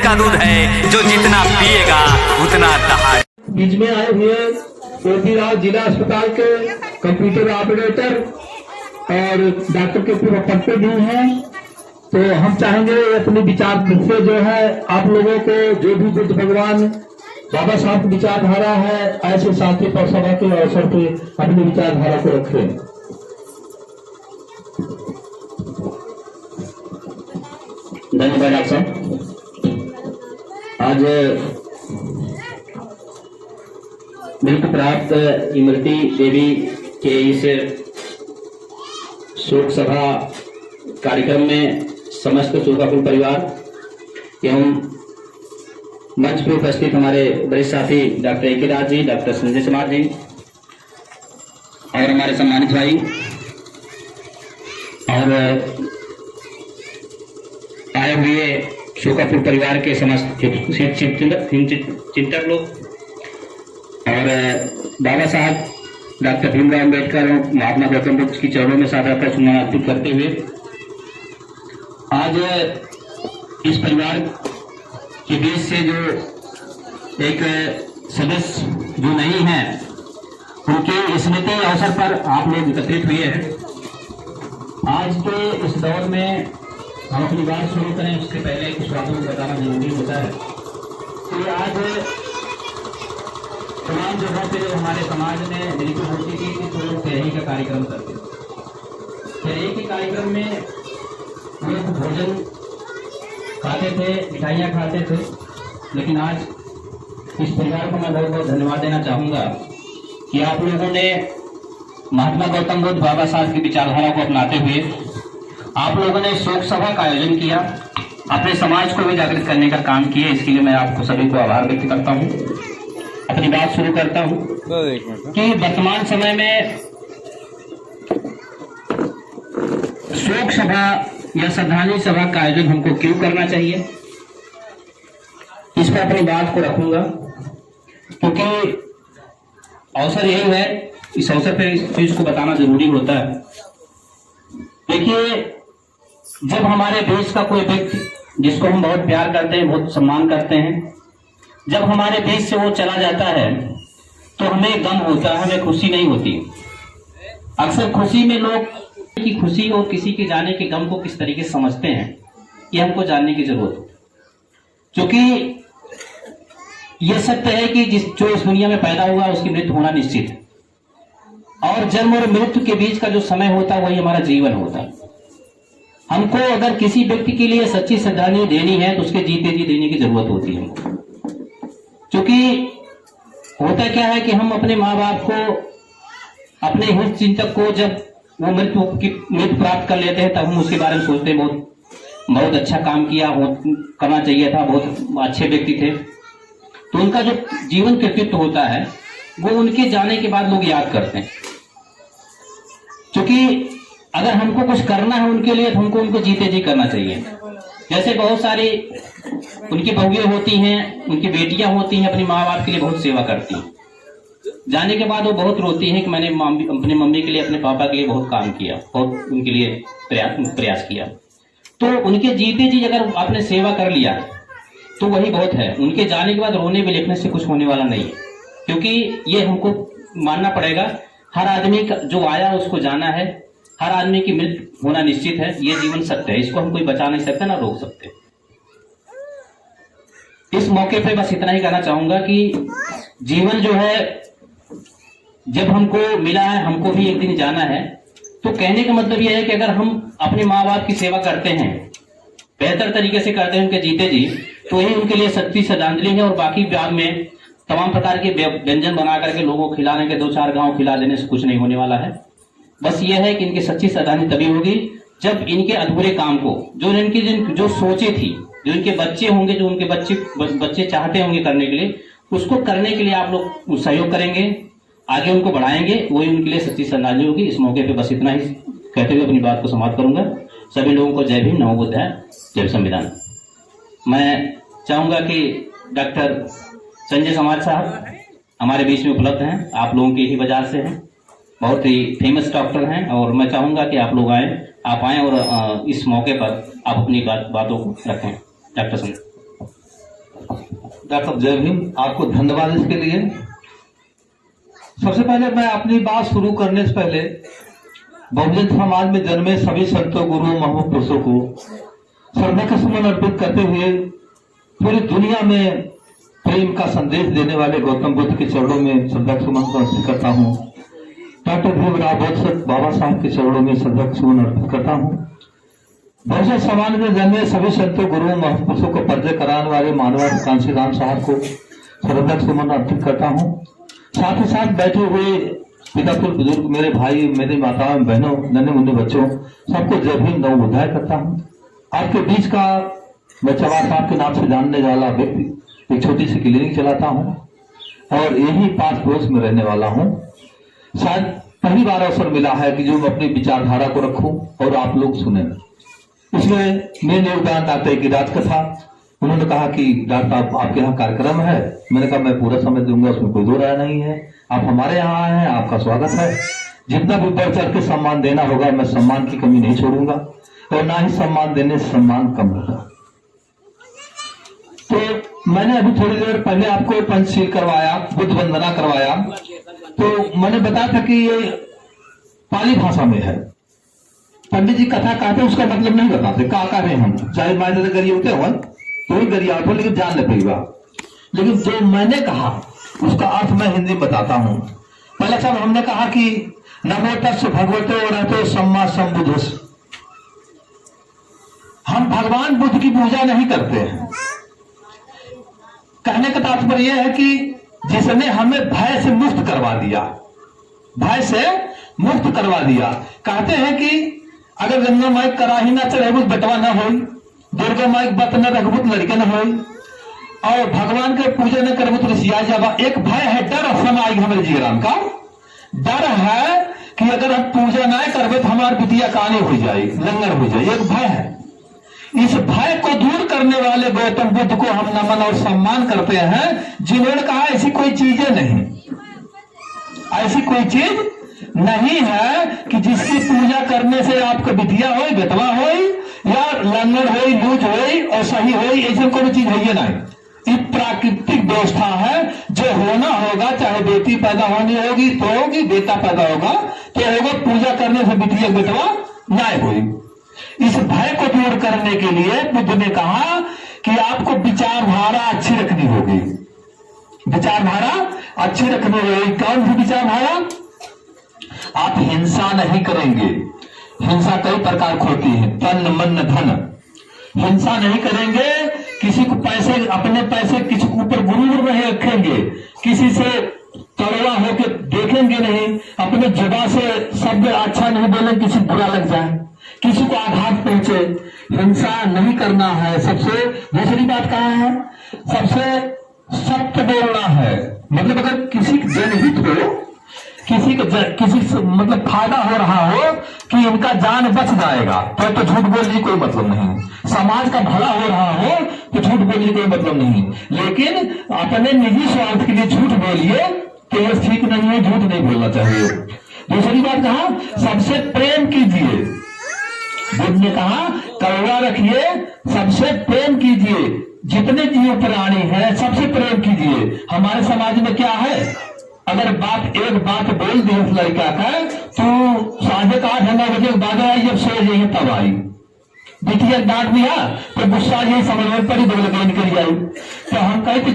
का दूध है जो जितना पिएगा उतना दहाड़। बीच में आए हुए ओपी राव जिला अस्पताल के कंप्यूटर ऑपरेटर और डॉक्टर के पूर्व पद पे भी हैं, तो हम चाहेंगे अपने विचार से जो है आप लोगों को जो भी बुद्ध भगवान बाबा साहब की विचारधारा है ऐसे शांति पर सभा के अवसर पे अपनी विचारधारा को रखें। धन्यवाद डॉक्टर साहब। आज मृत्यु प्राप्त इमरती देवी के इस शोक सभा कार्यक्रम में समस्त शोकाकुल परिवार एवं मंच पर उपस्थित हमारे वरिष्ठ साथी डॉक्टर ए के दास जी, डॉक्टर संजय समाज जी और हमारे सम्मानित भाई और आए हुए शोकाकुल परिवार के समस्त चिंतक लोग और बाबा साहब डॉक्टर भीमराव अम्बेडकर और महात्मा गौतम बुद्ध की चरणों में सादर सम्मान अर्पित करते हुए आज इस परिवार के बीच से जो एक सदस्य जो नहीं है उनके स्मृति अवसर पर आप लोग एकत्रित हुए हैं। आज के इस दौर में हम अपनी बात शुरू करें उससे पहले कुछ बातों को बताना जरूरी होता है। तो आज तमाम जगहों पे जो हमारे समाज में मृत्यु होती थी तो लोग तैयारी का कार्यक्रम करते थे। तैयारी के कार्यक्रम में लोग भोजन खाते थे, मिठाइयाँ खाते थे, लेकिन आज इस परिवार को मैं बहुत बहुत धन्यवाद देना चाहूँगा कि आप लोगों ने महात्मा गौतम बुद्ध बाबा साहब की विचारधारा को अपनाते हुए आप लोगों ने शोक सभा का आयोजन किया, अपने समाज को भी जागृत करने का काम किया। इसके लिए मैं आपको सभी को आभार व्यक्त करता हूँ। अपनी बात शुरू करता हूँ कि वर्तमान समय में शोक सभा या श्रद्धांजलि सभा का आयोजन हमको क्यों करना चाहिए, इस पर अपनी बात को रखूंगा क्योंकि अवसर यही है, इस अवसर पर इस चीज को बताना जरूरी होता है। देखिए, जब हमारे देश का कोई व्यक्ति जिसको हम बहुत प्यार करते हैं, बहुत सम्मान करते हैं, जब हमारे देश से वो चला जाता है तो हमें गम होता है, हमें खुशी नहीं होती। अक्सर खुशी में लोग की खुशी और किसी के जाने के गम को किस तरीके से समझते हैं, ये हमको जानने की जरूरत है। क्योंकि यह सत्य है कि जो इस दुनिया में पैदा हुआ उसकी मृत्यु होना निश्चित है और जन्म और मृत्यु के बीच का जो समय होता है वही हमारा जीवन होता है। हमको अगर किसी व्यक्ति के लिए सच्ची श्रद्धांजलि देनी है तो उसके जीते जी देने की जरूरत होती है। क्योंकि होता क्या है कि हम अपने माँ बाप को, अपने हित चिंतक को जब वो मृत्यु प्राप्त कर लेते हैं तब हम उसके बारे में सोचते हैं बहुत अच्छा काम किया, करना चाहिए था, बहुत अच्छे व्यक्ति थे। तो उनका जो जीवन कृतित्व होता है वो उनके जाने के बाद लोग याद करते हैं। क्योंकि अगर हमको कुछ करना है उनके लिए तो हमको उनको जीते जी करना चाहिए। जैसे बहुत सारी उनकी बहुएं होती हैं, उनकी बेटियां होती हैं, अपनी माँ बाप के लिए बहुत सेवा करती हैं। जाने के बाद वो बहुत रोती हैं कि मैंने अपने मम्मी के लिए, अपने पापा के लिए बहुत काम किया, बहुत उनके लिए प्रयास किया। तो उनके जीते जी अगर आपने सेवा कर लिया तो वही बहुत है। उनके जाने के बाद रोने भी लिखने से कुछ होने वाला नहीं है, क्योंकि ये हमको मानना पड़ेगा, हर आदमी का जो आया उसको जाना है, हर आदमी की मृत्यु होना निश्चित है। ये जीवन सत्य है, इसको हम कोई बचा नहीं सकते ना रोक सकते। इस मौके पे बस इतना ही कहना चाहूंगा कि जीवन जो है जब हमको मिला है, हमको भी एक दिन जाना है। तो कहने का मतलब यह है कि अगर हम अपने माँ बाप की सेवा करते हैं, बेहतर तरीके से करते हैं उनके जीते जी, तो ही उनके लिए सच्ची श्रद्धांजलि है। और बाकी बाद में तमाम प्रकार के व्यंजन बना करके लोगों को खिलाने के 2-4 गांव खिला देने से कुछ नहीं होने वाला है। बस यह है कि इनकी सच्ची श्रद्धांजलि तभी होगी जब इनके अधूरे काम को, जो इनकी जो सोचे थी, जो इनके बच्चे होंगे, जो उनके बच्चे चाहते होंगे करने के लिए, उसको करने के लिए आप लोग सहयोग करेंगे, आगे उनको बढ़ाएंगे, वही उनके लिए सच्ची श्रद्धांजलि होगी। इस मौके पे बस इतना ही कहते हुए अपनी बात को समाप्त करूंगा। सभी लोगों को जय भीम, नमो बुद्धाय, जय संविधान। मैं चाहूंगा कि डॉक्टर संजय समाज साहब हमारे बीच में उपलब्ध हैं, आप लोगों के ही बाजार से हैं, बहुत ही फेमस डॉक्टर हैं और मैं चाहूंगा कि आप लोग आप आएं और इस मौके पर आप अपनी बातों को रखें। डॉक्टर संजय। डॉक्टर जय भीम, आपको धन्यवाद इसके लिए। सबसे पहले मैं अपनी बात शुरू करने से पहले बहुजन समाज में जन्मे सभी संतों, गुरुओं, महापुरुषों को श्रद्धा का सुमन अर्पित करते हुए पूरी दुनिया में प्रेम का संदेश देने वाले गौतम बुद्ध के चरणों में श्रद्धा सुमन अर्पित करता हूँ। डॉक्टर भीमराव बाबा साहब के चरणों में श्रद्धा सुमन अर्पित करता हूँ। बहुजन समाज में जन्मे सभी संतों, गुरुओं, महापुरुषों को परिचय कराने वाले मानववादी कांशी राम साहब को श्रद्धा सुमन अर्पित करता हूँ। साथ ही साथ बैठे हुए पितापुर बुजुर्ग, मेरे भाई, मेरी माताओं, बहनों, नन्हे मुन्ने बच्चों, सबको जय भीम नव बुधाय करता हूँ। आपके बीच का मैं चवार साहब के नाम से जानने वाला व्यक्ति एक छोटी सी क्लिनिक चलाता हूँ और यही पास पड़ोस में रहने वाला हूँ। शायद पहली बार अवसर मिला है कि जो मैं अपनी विचारधारा को रखूं और आप लोग सुने। इसमें मेन योगदान डॉक्टर की राजकथा। उन्होंने कहा कि डॉक्टर साहब आपके यहाँ कार्यक्रम है। मैंने कहा मैं पूरा समय दूंगा, उसमें कोई दो राय नहीं है। आप हमारे यहाँ आए हैं, आपका स्वागत है। जितना भी बढ़ चढ़ के सम्मान देना होगा, मैं सम्मान की कमी नहीं छोड़ूंगा और ना ही सम्मान देने से सम्मान कम होगा। तो मैंने अभी थोड़ी देर पहले आपको पंचशील करवाया, बुद्ध वंदना करवाया, तो मैंने बताया था कि ये पाली भाषा में है। पंडित जी कथा कहते उसका मतलब नहीं बताते, का कह रहे हम, चाहे मायने गरिए होते हो तो ही गरिया हो, लेकिन जान न पाएगा। लेकिन जो मैंने कहा उसका अर्थ मैं हिंदी में बताता हूं। पहले सब हमने कहा कि नमो तस्य भगवतो अरहतो सम्मा संबुद्धस्स। हम भगवान बुद्ध की पूजा नहीं करते हैं। कहने का तात्पर्य यह है कि जिसने हमें भय से मुक्त करवा दिया, भय से मुक्त करवा दिया। कहते हैं कि अगर गंगा माई कराही ना चढ़ेबुत बेटवा न हो, दुर्गा माई बत न रखबुत लड़के न हो, और भगवान के पूजा न करबुत ऋषिया जाबा। एक भय है, डर समाई हमारे जीवन का डर है कि अगर हम पूजा ना करबे तो हमारी बिटिया कानी हो जाए, लंगर हो जाए, एक भय है। इस भय को दूर करने वाले गौतम बुद्ध को हम नमन और सम्मान करते हैं, जिन्होंने कहा ऐसी कोई चीजें नहीं, ऐसी कोई चीज नहीं है कि जिसकी पूजा करने से आपको बिटिया हो, बेटवा हो या लंगर हो, लूज हो और सही हो, ऐसी कोई चीज है ये नहीं। ये प्राकृतिक व्यवस्था है, जो होना होगा, चाहे बेटी पैदा होनी होगी तो होगी, बेटा पैदा होगा तो होगा, पूजा करने से बिटिया बेटवा नहीं हुई। इस भय को दूर करने के लिए बुद्ध ने कहा कि आपको विचारधारा अच्छी रखनी होगी, विचारधारा अच्छी रखनी होगी। कौन सी विचारधारा? आप हिंसा नहीं करेंगे। हिंसा कई प्रकार की होती है, तन मन धन। हिंसा नहीं करेंगे, किसी को पैसे, अपने पैसे किसी के ऊपर गुरूर नहीं रखेंगे, किसी से तड़वा होकर देखेंगे नहीं, अपने जुबान से शब्द अच्छा नहीं बोले, किसी बुरा लग जाए, किसी को आघात पहुंचे। हिंसा नहीं करना है। सबसे दूसरी बात कहा है, सबसे सत्य बोलना है। मतलब अगर किसी जनहित हो, किसी से मतलब फायदा हो रहा हो कि इनका जान बच जाएगा तो झूठ बोलने की कोई मतलब नहीं। समाज का भला हो रहा हो तो झूठ बोलने की कोई मतलब नहीं। लेकिन अपने निजी स्वार्थ के लिए झूठ बोलिए तो यह ठीक नहीं है, झूठ नहीं बोलना चाहिए। दूसरी बात कहा, सबसे प्रेम कीजिए। बुद्ध ने कहा करुणा रखिए, सबसे प्रेम कीजिए। जितने जीव प्राणी हैं सबसे प्रेम कीजिए। हमारे समाज में क्या है, अगर एक बात बोल दी उस लड़का का तो साढ़े 8-9 बजे बाद आई, जब सो जाइए तब आई। बिटिया डांट दिया तो गुस्सा यही समझ में पड़ी, दो लगे निकल जाई। तो हम कहे कि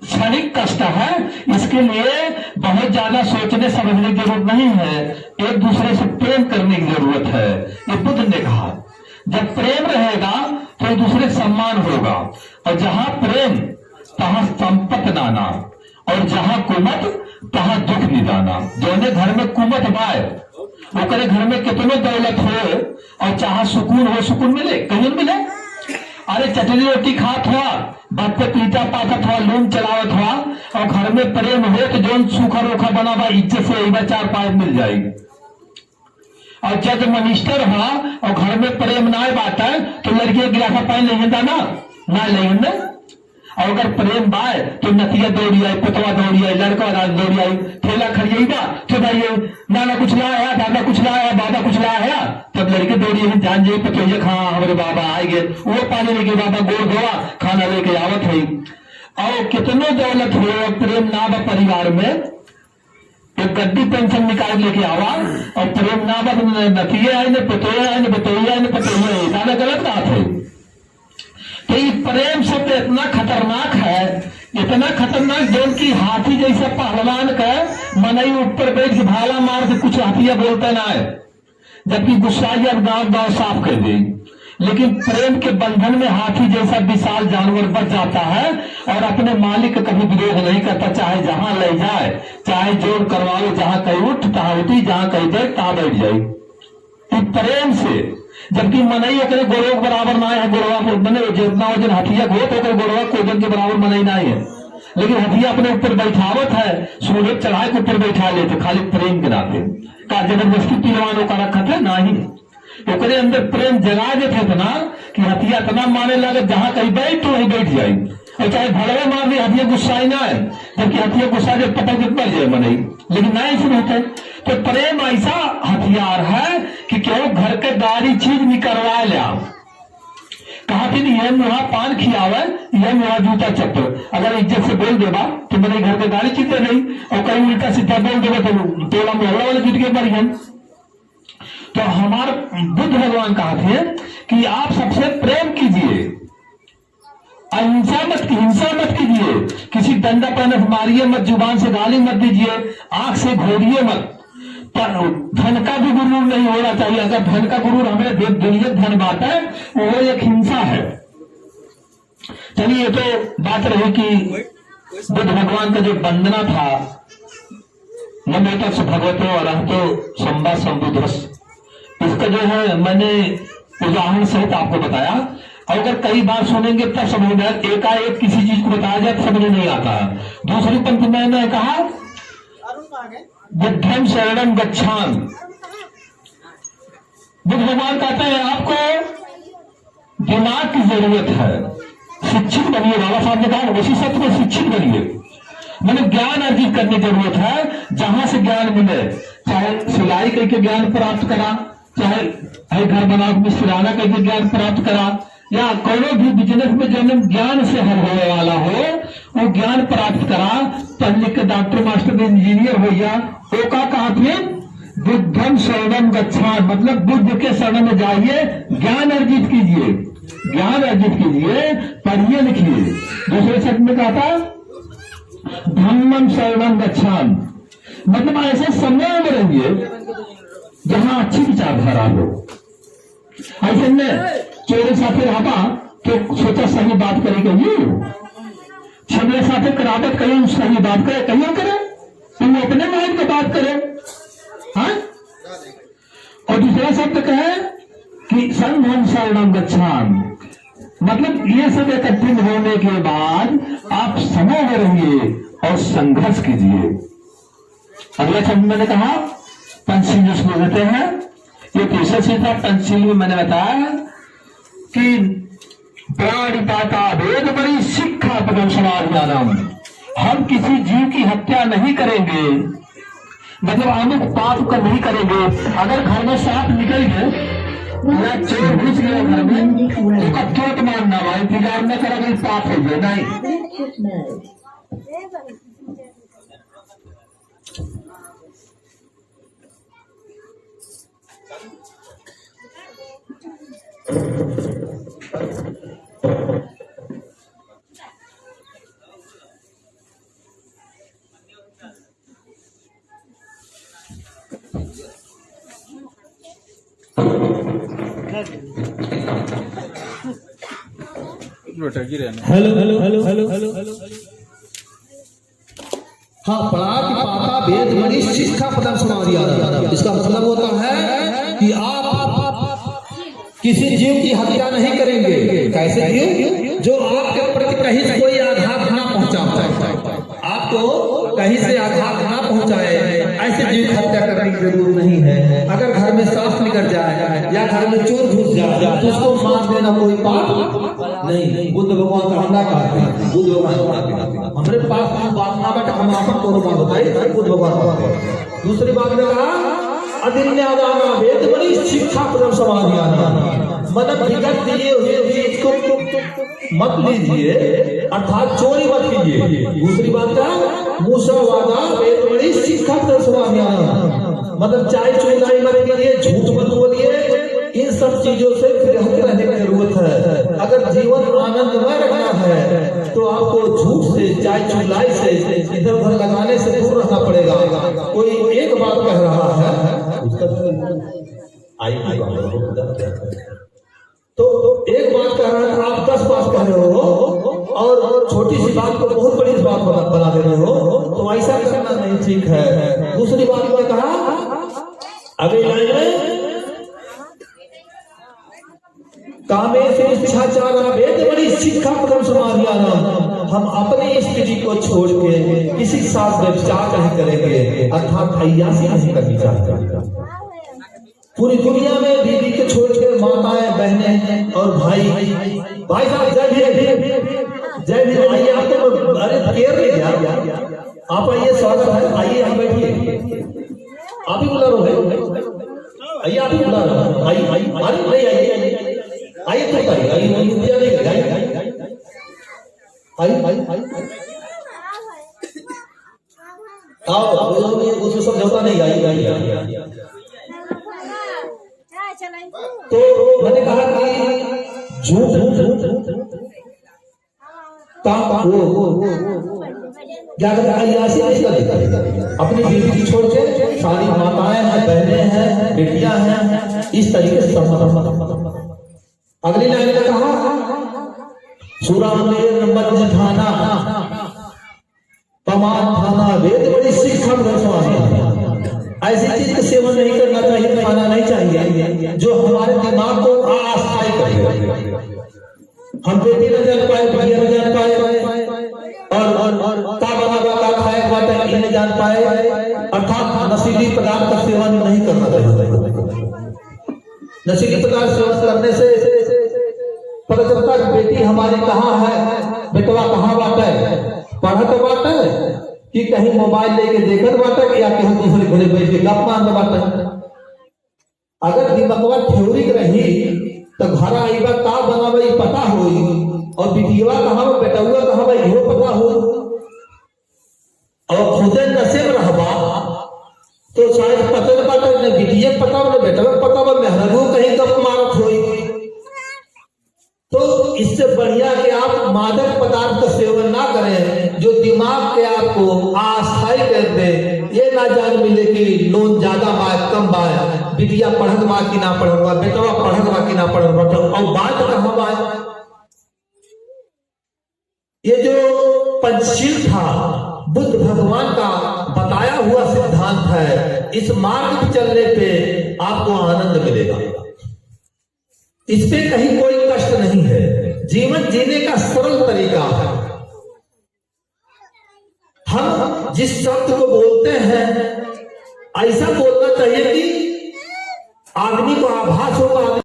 क्षणिक कष्ट है, इसके लिए बहुत ज्यादा सोचने समझने की जरूरत नहीं है, एक दूसरे से प्रेम करने की जरूरत है। ये बुद्ध ने कहा जब प्रेम रहेगा तो एक दूसरे सम्मान होगा, और जहां प्रेम तहां संपत नाना, और जहां कुमत तहां दुख निदाना। जोने घर में कुमत बाय, वो करे घर में कितने दौलत हो और चाहे सुकून हो, सुकून मिले, कहीं मिले। अरे चटनी रोटी खात हुआ, बात पे पीटा पाथत हुआ, लून चलावत हुआ, और घर में प्रेम हो तो जो सूखा रोखा बना हुआ इज्जत से एक 4-5 मिल जाएगी। और जब मनिस्टर हुआ और घर में प्रेम ना बात है तो लड़की गिलासा पानी नहीं दाना ना लेंगे। और अगर प्रेम बाय तो नतिया दौड़ी आई, पुतवा दौड़ी आई, लड़का दौड़ी आई, ठेला खड़िएगा तो भाई नाना कुछ लाया, दादा कुछ लाया, बाबा कुछ लाया, तब लड़के दौड़ी है, जान जाइए पतोइया, हाँ हमारे बाबा आएंगे, वो पानी लेके बाबा गोड़ धोआ, खाना लेके आवत है। और कितनो दौलत हो और प्रेम ना बा परिवार में, एक गड्डी पेंशन निकाल लेके आवा और प्रेम ना बा, नतिये आए न पतोया आए न बतोया न पतोया, ज्यादा गलत बात है। तो ये प्रेम शब्द इतना खतरनाक है, इतना खतरनाक जोन की हाथी जैसा पहलवान का मनई ऊपर बैठ के भाला मार के कुछ हाथिया बोलता ना है, जबकि गुस्सा गांव गांव साफ कर दे। लेकिन प्रेम के बंधन में हाथी जैसा विशाल जानवर बच जाता है और अपने मालिक का कभी विरोध नहीं करता, चाहे जहां ले जाए, चाहे जोर करवा लो, जहां कहीं उठ तहां उठी, जहां कहीं बैठ तहां बैठ जाए, प्रेम से। जबकि मनई अपने गोड़ों के बराबर ना है, गोड़वा मैंने जितना वजन हथिया हो तो गोड़वा कोजन के बराबर मनई ना है, लेकिन हथिया अपने ऊपर बैठावत है, सूरज चढ़ाए के ऊपर बैठा लेते खाली प्रेम के नाते। का जबरदस्ती पीलवानों का रखा था ना ही, ओकरे अंदर प्रेम जगा देते थे ना कि हथिया इतना मारने लगे जहां कहीं बैठ तो वहीं बैठ जाए, और चाहे भड़वे मार दे हथिया गुस्सा ही ना है, जबकि हथिया गुस्सा जब पटक के मर जाए मनई, लेकिन ना ऐसे होते। तो प्रेम ऐसा हथियार है कि क्यों घर के गाड़ी चीज निकलवा लिया, कहा कि यह मुहा पान खियावे, यह मुहा जूता चप्पल, अगर इज्जत से बोल देगा तो मेरे घर के गाड़ी चिते नहीं, और कहीं उल्टा सीधा बोल देगा तो टोला मोहल्ला वाले जुट के मर गए। तो हमारे बुद्ध भगवान कहा थे कि आप सबसे प्रेम कीजिए, अहिंसा मत कीजिए, किसी डंडा पैन मारिए मत, जुबान से गाली मत दीजिए, आंख से घोड़िए मत, पर धन का भी गुरूर नहीं होना चाहिए। अगर धन का गुरूर हमें दुनिया धन बात है, वो एक हिंसा है। चलिए, ये तो बात रही कि बुद्ध भगवान का जो वंदना था, नमोतस् भगवतो अरहतो संबा संबुद्धस्, इसका जो है मैंने उदाहरण सहित आपको बताया। और अगर कई बार सुनेंगे तब समझ में, एकाएक किसी चीज को बताया जाए तो समझ नहीं आता। दूसरी पंक्ति में मैंने कहा बुद्धम शरणम गच्छामि, बुद्ध भगवान कहते हैं आपको दिमाग की जरूरत है, शिक्षित बनिए। बाबा साहब ने कहा उसी सत्य में शिक्षित बनिए, मैंने ज्ञान अर्जित करने की जरूरत है, जहां से ज्ञान मिले, चाहे सिलाई करके ज्ञान प्राप्त करा, चाहे घर बनाओ में सिलाना करके ज्ञान प्राप्त करा, या कोई भी बिजनेस में जो ज्ञान से हल होने वाला हो वो ज्ञान प्राप्त करा। पढ़ लिख के डॉक्टर मास्टर इंजीनियर हो गया, वो का कहा थे बुद्धम शरणम गच्छामि, मतलब बुद्ध के शरण में जाइए, ज्ञान अर्जित कीजिए, ज्ञान अर्जित कीजिए, पढ़िए लिखिए। दूसरे शब्द में कहा था धम्मम शरणम गच्छामि, मतलब ऐसे समय में रहिए जहां अच्छी विचारधारा हो। ऐसे में चोरे साथे रहा तो सोचा सही बात करेगा, छमले साथे करावट कहीं सही बात करे, कहीं करे तुम अपने माइंड की बात करे। हाँ, और दूसरा शब्द कहे कि संघम शरणम गच्छामि, मतलब ये सब एकत्रित होने के बाद आप समूह में रहिए और संघर्ष कीजिए। अगला शब्द मैंने कहा पंचशील जिसको कहते हैं, ये तीसरा चीज था। पंचशील में मैंने बताया कि प्राणिपाता वेद बड़ी शिक्षा पदम समाधियानम, हम किसी जीव की हत्या नहीं करेंगे, मतलब अमुक पाप का नहीं करेंगे। अगर घर में सांप निकल गए या चोर घुस गया घर में, उसका चोट मारना भाई बिगाड़ न करेंगे, पाप हो गया नहीं। हेलो। हाँ, प्रातिपाता वेद मणि शिक्षा पदम समाधियानम, इसका मतलब होता है कि आप किसी जीव की हत्या नहीं करेंगे। कैसे जीव? जो आपके प्रति कहीं से कोई आघात ना पहुंचाए, आपको कहीं से आघात ना पहुंचाए, ऐसे जीव की हत्या करने की जरूरत नहीं है। अगर घर में सांप निकल जाए या घर में चोर घुस जाए तो उसको मार देना कोई पाप नहीं। बुद्ध भगवान का हमला कहते हैं, बुद्ध भगवान हमारे पास बात ना बट हम आपन को बात बताए, बुद्ध भगवान। दूसरी बात में कहा अदिन्यादाना वेद बड़ी शिक्षा पदम समाधियानम, मतलब विगत दिए हुए चीज को मत लीजिए, अर्थात चोरी मत कीजिए। दूसरी बात क्या, मूसवादा वेदमणि शिक्षा प्रदर्शनाभियान, मतलब चाय चुनाई मत कीजिए, झूठ मत बोलिए, इन सब चीजों से विरत रहने की जरूरत है। अगर जीवन आनंद में रखना है तो आपको झूठ से, चाय चुलाई से, इधर उधर लगाने से दूर रहना पड़ेगा। कोई एक बात कह रहा है, उसका तो एक बात कह रहा है, आप 10 बात कह रहे हो और छोटी सी बात को बहुत बड़ी बात बना दे रहे हो, तो ऐसा करना नहीं ठीक है। दूसरी बात में कहा, अगली लाइन में कामे से इच्छाचार वेद बड़ी शिक्षा प्रदम समाधियाना, हम अपनी स्थिति को छोड़ के किसी के साथ व्यभिचार नहीं करेंगे, अर्थात अय्यासी नहीं करनी चाहिए। पूरी दुनिया में बीवी के छोड़ के माताएं, बहनें और भाई साहब जय भीम, जय भीम। आइए, आपको अरे केयर ले गया, आप आइए, स्वागत है, आइए हम बैठिए। आप ही बुला रहे हो, आइए आप ही बुला रहे हो, आइए आइए, अरे नहीं आइए आइए तो आइए आइए, इंतजार नहीं करें, आइए आइए आइए आओ, उसमें समझौता नहीं, आइए आइए। तो मैंने कहा कि झूठ काम क्या करता है, ऐसे नहीं करता। अपनी बीवी की छोड़ के सारी माताएं हैं, बहनें हैं, बेटियां हैं, इस तरीके से। अगली लाइन में कहा, सूरा में नंबर थाना पमान थाना वेद बड़ी शिक्षा प्रदर्शनाभियान, ऐसी चीज का सेवन नहीं करना चाहिए, खाना नहीं चाहिए जो हमारे दिमाग को अस्थायी करे। हम बेटी न जान पाए, भैया न जान पाए, और का बना का खाए बात नहीं जान पाए, अर्थात नशीली पदार्थ का सेवन नहीं करना चाहिए। नशीली पदार्थ सेवन करने से पता चलता है बेटी हमारी कहाँ है, बेटवा कहाँ बात है, पढ़त बात है कि कहीं मोबाइल लेके देखत बाटे या कहीं दूसरे घरे बैठ के गप मारने बाटे। अगर दिमागवा थ्योरी रही तो घर आईबा का बनावे पता होई, और बिटिया कहाँ बा, बेटुआ कहाँ बा, इहो पता हो, और खुदे नशे में रहबा तो शायद पता न बाटे, न बिटिया पता न बेटवा पता बा, मेहरबू कहीं गप मारत होई। तो इससे बढ़िया कि आप मादक पदार्थ का सेवन ना करें जो दिमाग के आपको अस्थायी कर दे। ये ना जान मिले कि लोन ज्यादा बाय कम बाय, बिटिया पढ़त बा कि ना पढ़त बा, बेटवा पढ़त बा कि ना पढ़त बा, और बात कहाँ बाय। ये जो पंचशील था बुद्ध भगवान का बताया हुआ सिद्धांत है, इस मार्ग पर चलने पे आपको आनंद मिलेगा। इस पे कहीं कोई कष्ट नहीं है, जीवन जीने का सरल तरीका है। हम जिस शब्द को बोलते हैं ऐसा बोलना चाहिए कि आदमी को आभास होगा